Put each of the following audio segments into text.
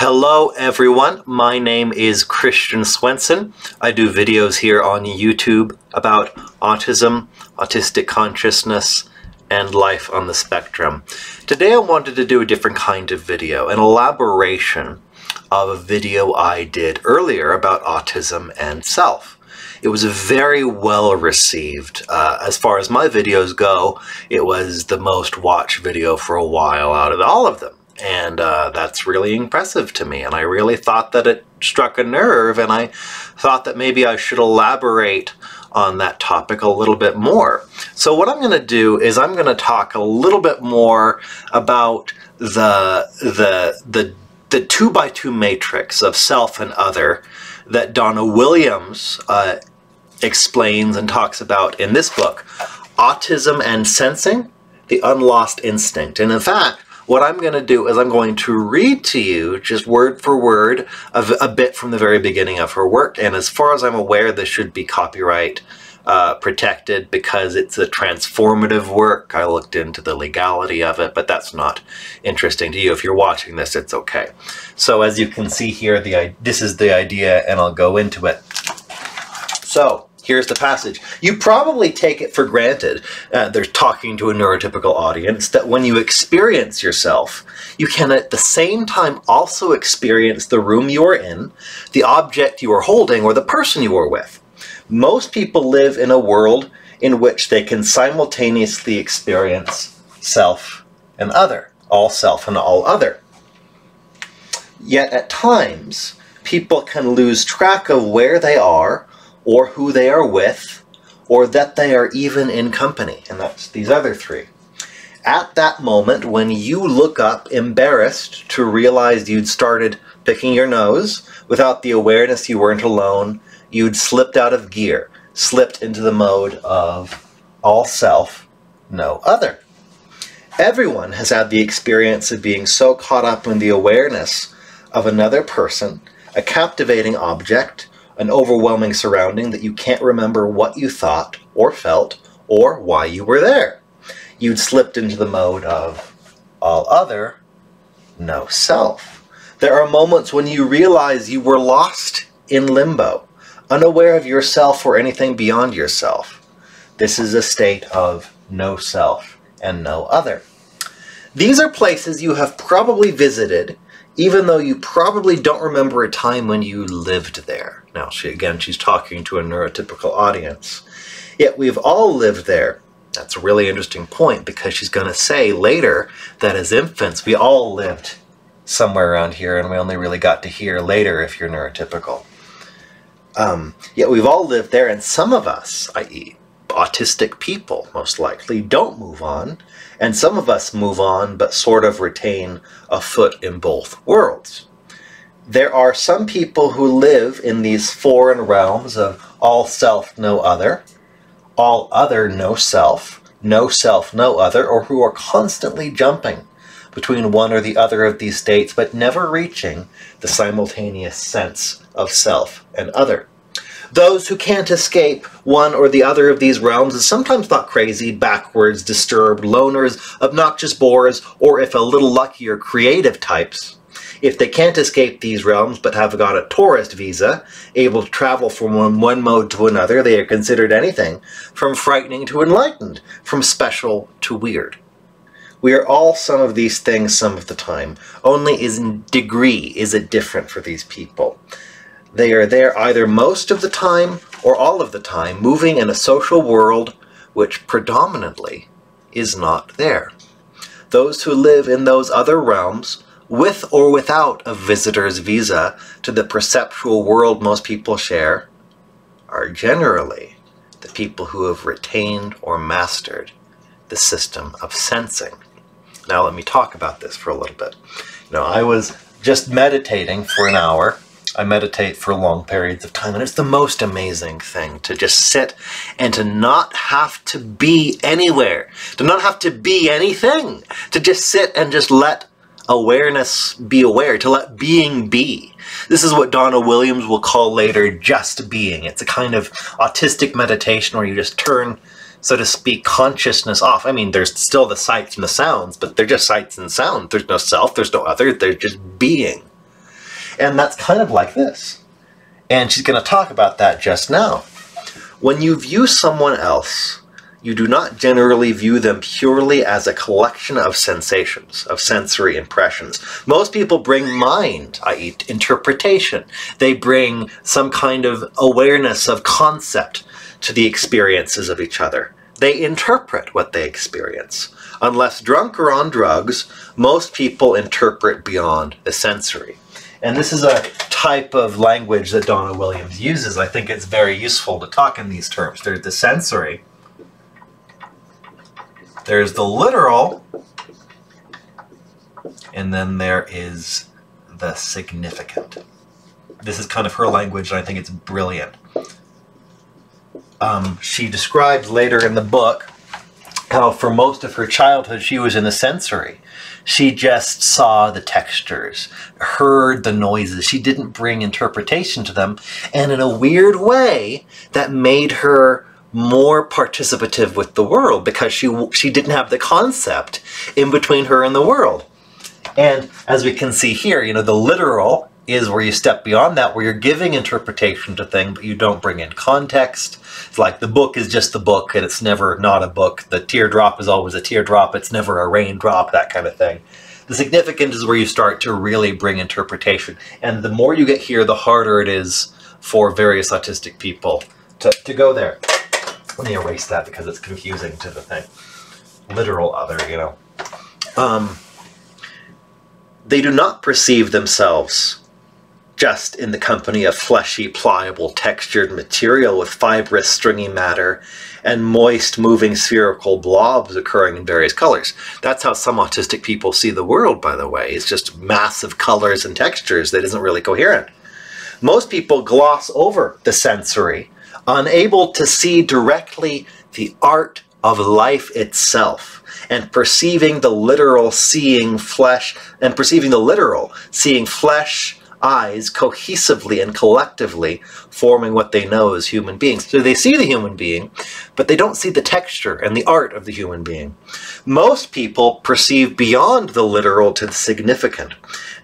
Hello everyone, my name is Christian Swenson. I do videos here on YouTube about autism, autistic consciousness, and life on the spectrum. Today I wanted to do a different kind of video, an elaboration of a video I did earlier about autism and self. It was very well received. As far as my videos go, it was the most watched video for a while out of all of them. And that's really impressive to me, and I really thought that it struck a nerve, and I thought that maybe I should elaborate on that topic a little bit more. So what I'm going to do is I'm going to talk a little bit more about the 2x2 matrix of self and other that Donna Williams explains and talks about in this book, Autism and Sensing, the Unlost Instinct. And in fact, what I'm going to do is I'm going to read to you, just word for word, a bit from the very beginning of her work. And as far as I'm aware, this should be copyright protected because it's a transformative work. I looked into the legality of it, but that's not interesting to you. If you're watching this, it's okay. So as you can see here, this is the idea, and I'll go into it. So here's the passage. You probably take it for granted, they're talking to a neurotypical audience, that when you experience yourself, you can at the same time also experience the room you are in, the object you are holding, or the person you are with. Most people live in a world in which they can simultaneously experience self and other, all self and all other. Yet at times, people can lose track of where they are, or who they are with, or that they are even in company, and that's these other three. At that moment, when you look up embarrassed to realize you'd started picking your nose, without the awareness you weren't alone, you'd slipped out of gear, slipped into the mode of all self, no other. Everyone has had the experience of being so caught up in the awareness of another person, a captivating object, an overwhelming surrounding that you can't remember what you thought or felt or why you were there. You'd slipped into the mode of all other, no self. There are moments when you realize you were lost in limbo, unaware of yourself or anything beyond yourself. This is a state of no self and no other. These are places you have probably visited, even though you probably don't remember a time when you lived there. Now, she's talking to a neurotypical audience. Yet we've all lived there. That's a really interesting point, because she's going to say later that as infants, we all lived somewhere around here, and we only really got to hear later if you're neurotypical. Yet we've all lived there, and some of us, i.e. autistic people, most likely, don't move on, and some of us move on but sort of retain a foot in both worlds. There are some people who live in these foreign realms of all self, no other, all other, no self, no other, or who are constantly jumping between one or the other of these states, but never reaching the simultaneous sense of self and other. Those who can't escape one or the other of these realms is sometimes thought crazy, backwards, disturbed, loners, obnoxious bores, or if a little luckier, creative types. If they can't escape these realms but have got a tourist visa, able to travel from one mode to another, they are considered anything from frightening to enlightened, from special to weird. We are all some of these things some of the time, only in degree is it different for these people. They are there either most of the time or all of the time, moving in a social world which predominantly is not there. Those who live in those other realms, with or without a visitor's visa to the perceptual world most people share, are generally the people who have retained or mastered the system of sensing. Now let me talk about this for a little bit. I was just meditating for an hour. I meditate for long periods of time, and it's the most amazing thing to just sit and to not have to be anywhere, to not have to be anything, to just sit and just let awareness be aware, to let being be. This is what Donna Williams will call later just being. It's a kind of autistic meditation where you just turn, so to speak, consciousness off. I mean, there's still the sights and the sounds, but they're just sights and sounds. There's no self, there's no other, they're just being. And that's kind of like this. And she's going to talk about that just now. When you view someone else, you do not generally view them purely as a collection of sensations, of sensory impressions. Most people bring mind, i.e. interpretation. They bring some kind of awareness of concept to the experiences of each other. They interpret what they experience. Unless drunk or on drugs, most people interpret beyond the sensory. And this is a type of language that Donna Williams uses. I think it's very useful to talk in these terms. There's the sensory, there's the literal, and then there is the significant. This is kind of her language, and I think it's brilliant. She describes later in the book how for most of her childhood she was in the sensory. She just saw the textures, heard the noises. She didn't bring interpretation to them. And in a weird way, that made her more participative with the world because she didn't have the concept in between her and the world. And as we can see here, you know, the literal is where you step beyond that, where you're giving interpretation to things, but you don't bring in context. It's like the book is just the book, and it's never not a book. The teardrop is always a teardrop. It's never a raindrop, that kind of thing. The significant is where you start to really bring interpretation. And the more you get here, the harder it is for various autistic people to go there. Let me erase that because it's confusing to the thing. Literal other, you know. They do not perceive themselves just in the company of fleshy, pliable, textured material with fibrous, stringy matter and moist, moving spherical blobs occurring in various colors. That's how some autistic people see the world, by the way. It's just massive colors and textures that isn't really coherent. Most people gloss over the sensory, unable to see directly the art of life itself, and perceiving the literal seeing flesh, eyes cohesively and collectively forming what they know as human beings. So they see the human being, but they don't see the texture and the art of the human being. Most people perceive beyond the literal to the significant.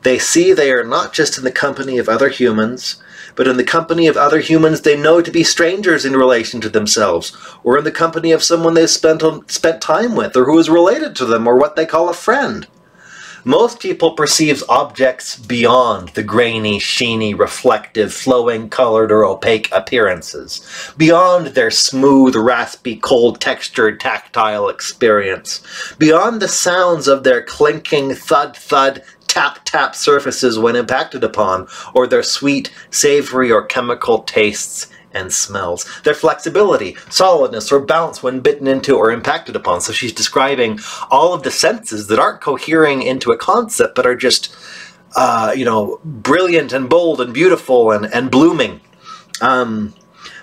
They see they are not just in the company of other humans, but in the company of other humans they know to be strangers in relation to themselves, or in the company of someone they've spent time with, or who is related to them, or what they call a friend. Most people perceive objects beyond the grainy, sheeny, reflective, flowing, colored, or opaque appearances, beyond their smooth, raspy, cold, textured, tactile experience, beyond the sounds of their clinking, thud-thud, tap-tap surfaces when impacted upon, or their sweet, savory, or chemical tastes and smells, their flexibility, solidness, or bounce when bitten into or impacted upon. So she's describing all of the senses that aren't cohering into a concept, but are just, you know, brilliant and bold and beautiful and blooming.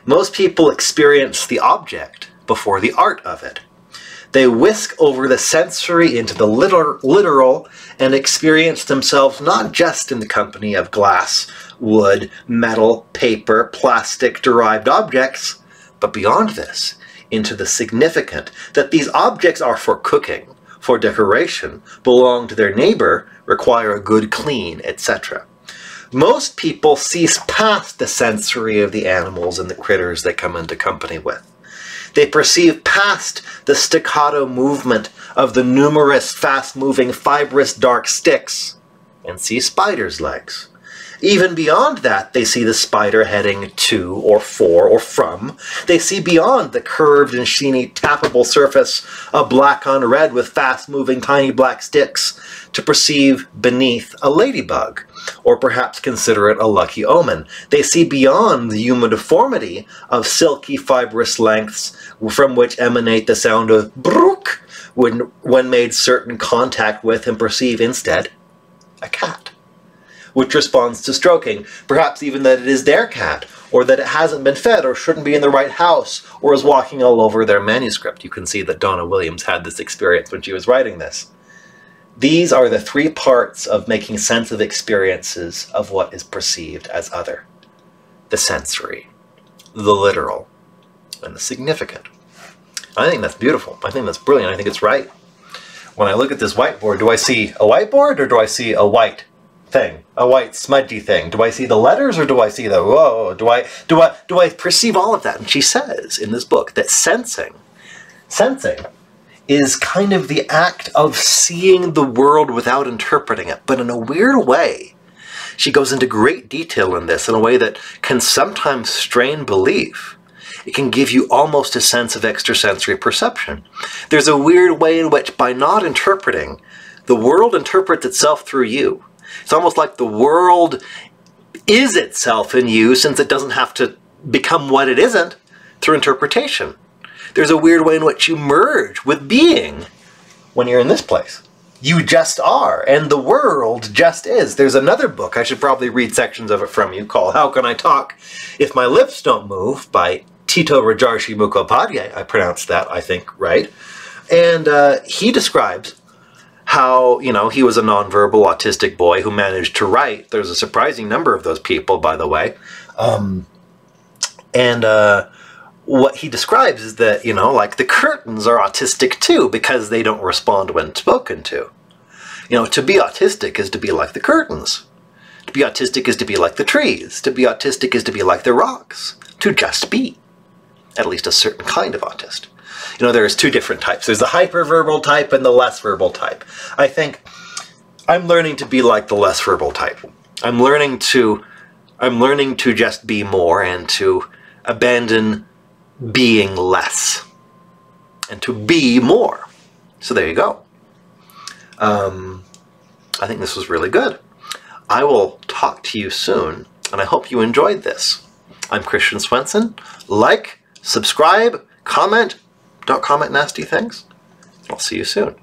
Most people experience the object before the art of it. They whisk over the sensory into the literal and experience themselves not just in the company of glass, wood, metal, paper, plastic-derived objects, but beyond this, into the significant, that these objects are for cooking, for decoration, belong to their neighbor, require a good clean, etc. Most people cease past the sensory of the animals and the critters they come into company with. They perceive past the staccato movement of the numerous fast-moving fibrous dark sticks and see spiders' legs. Even beyond that, they see the spider heading to or for or from. They see beyond the curved and sheeny tappable surface of black on red with fast-moving tiny black sticks to perceive beneath a ladybug, or perhaps consider it a lucky omen. They see beyond the uniformity of silky fibrous lengths from which emanate the sound of brook when made certain contact with, and perceive instead a cat, which responds to stroking, perhaps even that it is their cat, or that it hasn't been fed, or shouldn't be in the right house, or is walking all over their manuscript. You can see that Donna Williams had this experience when she was writing this. These are the three parts of making sense of experiences of what is perceived as other: the sensory, the literal, and the significant. I think that's beautiful. I think that's brilliant. I think it's right. When I look at this whiteboard, do I see a whiteboard or do I see a white thing, a white smudgy thing? Do I see the letters, or do I see the whoa? Do I perceive all of that? And she says in this book that sensing is kind of the act of seeing the world without interpreting it, but in a weird way. She goes into great detail in this in a way that can sometimes strain belief. It can give you almost a sense of extrasensory perception. There's a weird way in which, by not interpreting, the world interprets itself through you. It's almost like the world is itself in you, since it doesn't have to become what it isn't through interpretation. There's a weird way in which you merge with being when you're in this place. You just are, and the world just is. There's another book, I should probably read sections of it from you, called How Can I Talk If My Lips Don't Move, by Tito Rajarshi Mukhopadhyay. I pronounced that, I think, right. And he describes how, you know, he was a nonverbal autistic boy who managed to write. There's a surprising number of those people, by the way. What he describes is that, you know, like the curtains are autistic too, because they don't respond when spoken to. You know, to be autistic is to be like the curtains. To be autistic is to be like the trees. To be autistic is to be like the rocks. To just be. At least a certain kind of autist. You know, there's two different types. There's the hyperverbal type and the less verbal type. I think I'm learning to be like the less verbal type. I'm learning to just be more and to abandon being less and to be more. So there you go. I think this was really good. I will talk to you soon, and I hope you enjoyed this. I'm Christian Swenson. Like, subscribe, comment. Don't comment nasty things. I'll see you soon.